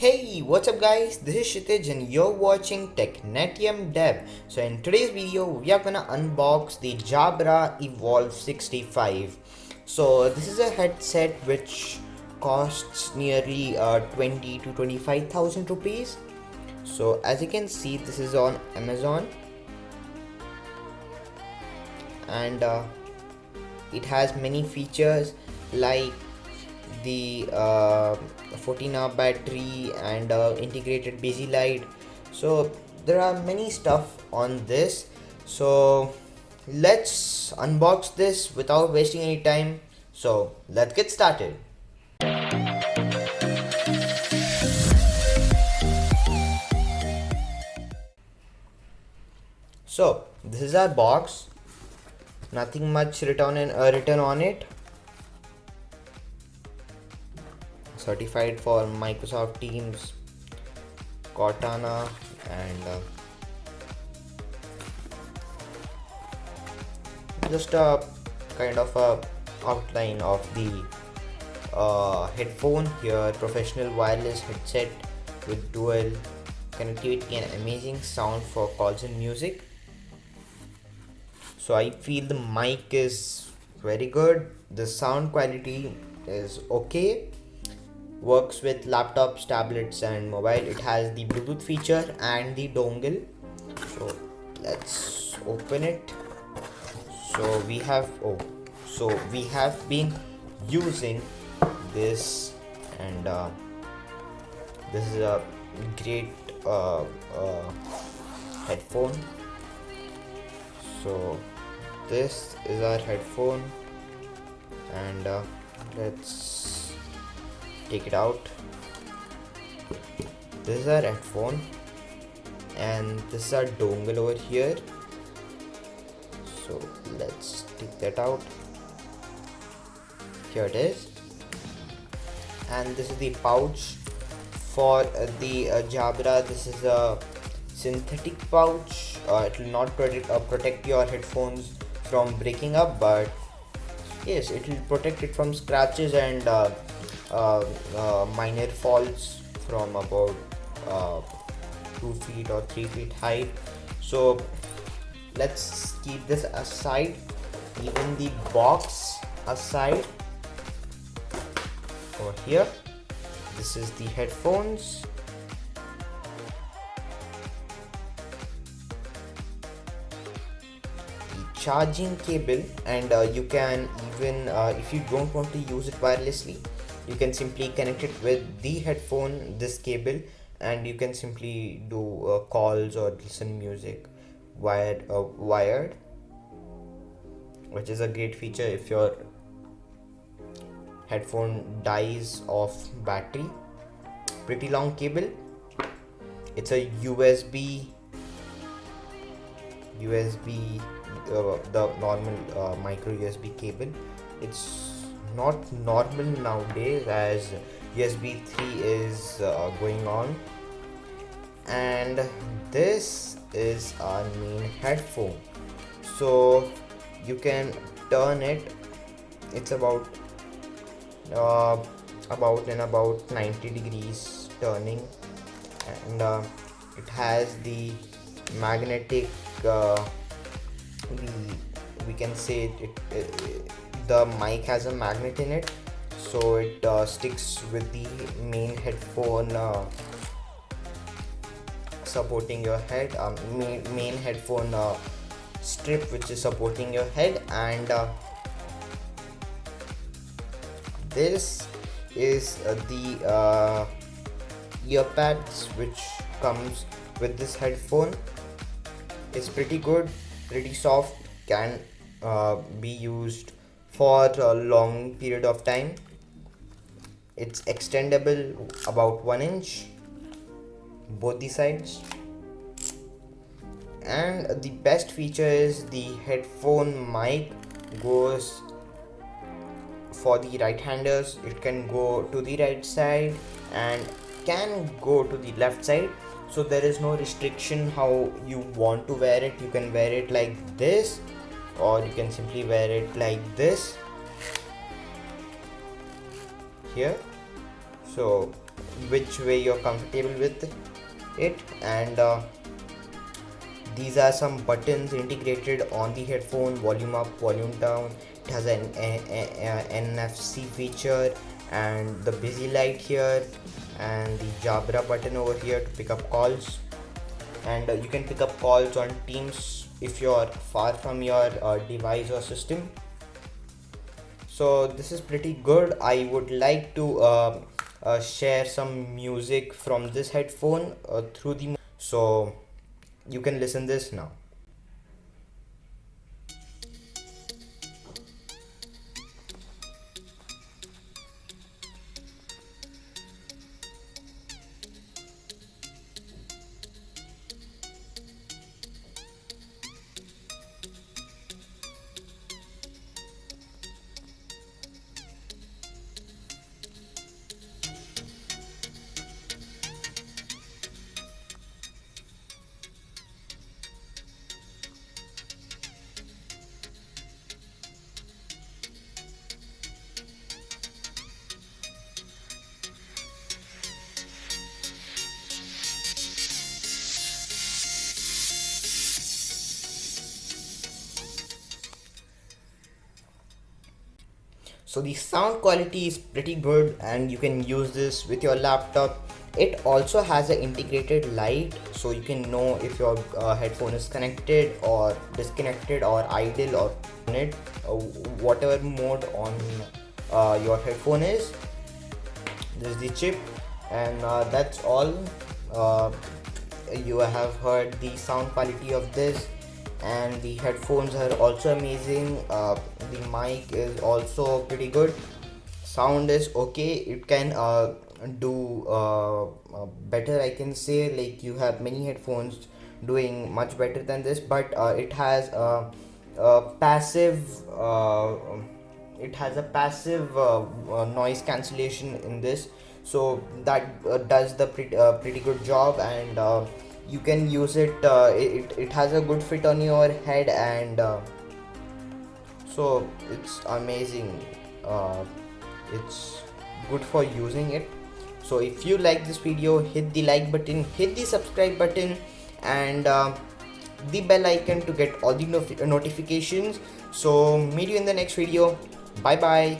Hey, what's up guys? This is Kshitij and you're watching Technetium Dev. So in today's video, we are gonna unbox the JABRA Evolve 65. So this is a headset which costs nearly 20 to 25,000 rupees. So as you can see, this is on Amazon and it has many features like the 14-hour battery and integrated busy light. So there are many stuff on this, so let's unbox this without wasting any time. So let's get started. So this is our box, nothing much written on it. Certified for Microsoft Teams, Cortana, and just a kind of a outline of the headphone here. Professional wireless headset with dual connectivity and amazing sound for calls and music. So I feel the mic is very good, the sound quality is okay, works with laptops, tablets and mobile. It has the Bluetooth feature and the dongle. So let's open it. So we have been using this, and this is a great headphone. So this is our headphone, and let's take it out. This is our headphone and this is our dongle over here. So let's take that out. Here it is, and this is the pouch for the JABRA. This is a synthetic pouch. It will not protect your headphones from breaking up, but yes, it will protect it from scratches and minor falls from about 2 feet or 3 feet height. So let's keep this aside, even the box aside. Over here, this is the headphones. Charging cable, and you can even if you don't want to use it wirelessly, you can simply connect it with the headphone, this cable, and you can simply do calls or listen music wired, which is a great feature if your headphone dies of battery. Pretty long cable. It's a USB the normal micro USB cable. It's not normal nowadays as USB 3 is going on. And this is our main headphone. So you can turn it. It's about 90 degrees turning, and it has the magnetic we can say the mic has a magnet in it, so it sticks with the main headphone supporting your head, main headphone strip which is supporting your head. And this is the earpads which comes with this headphone. It's pretty good, pretty soft, can be used for a long period of time. It's extendable about 1 inch both the sides, and the best feature is the headphone mic goes for the right-handers. It can go to the right side and can go to the left side, so there is no restriction how you want to wear it. You can wear it like this, or you can simply wear it like this here. So which way you're comfortable with it. And these are some buttons integrated on the headphone: volume up, volume down. It has an NFC feature and the busy light here, and the Jabra button over here to pick up calls. And you can pick up calls on Teams if you're far from your device or system. So this is pretty good. I would like to share some music from this headphone through the, so you can listen this now. So the sound quality is pretty good, and you can use this with your laptop. It also has an integrated light, so you can know if your headphone is connected or disconnected or idle or on it, whatever mode on your headphone is. This is the chip, and that's all. You have heard the sound quality of this, and the headphones are also amazing. The mic is also pretty good. Sound is okay. It can do better, I can say. Like, you have many headphones doing much better than this, but it has passive it has a passive noise cancellation in this, so that does the pretty good job. And you can use it. It has a good fit on your head, and so it's amazing. It's good for using it. So if you like this video, hit the like button, hit the subscribe button, and the bell icon to get all the notifications. So meet you in the next video. Bye bye.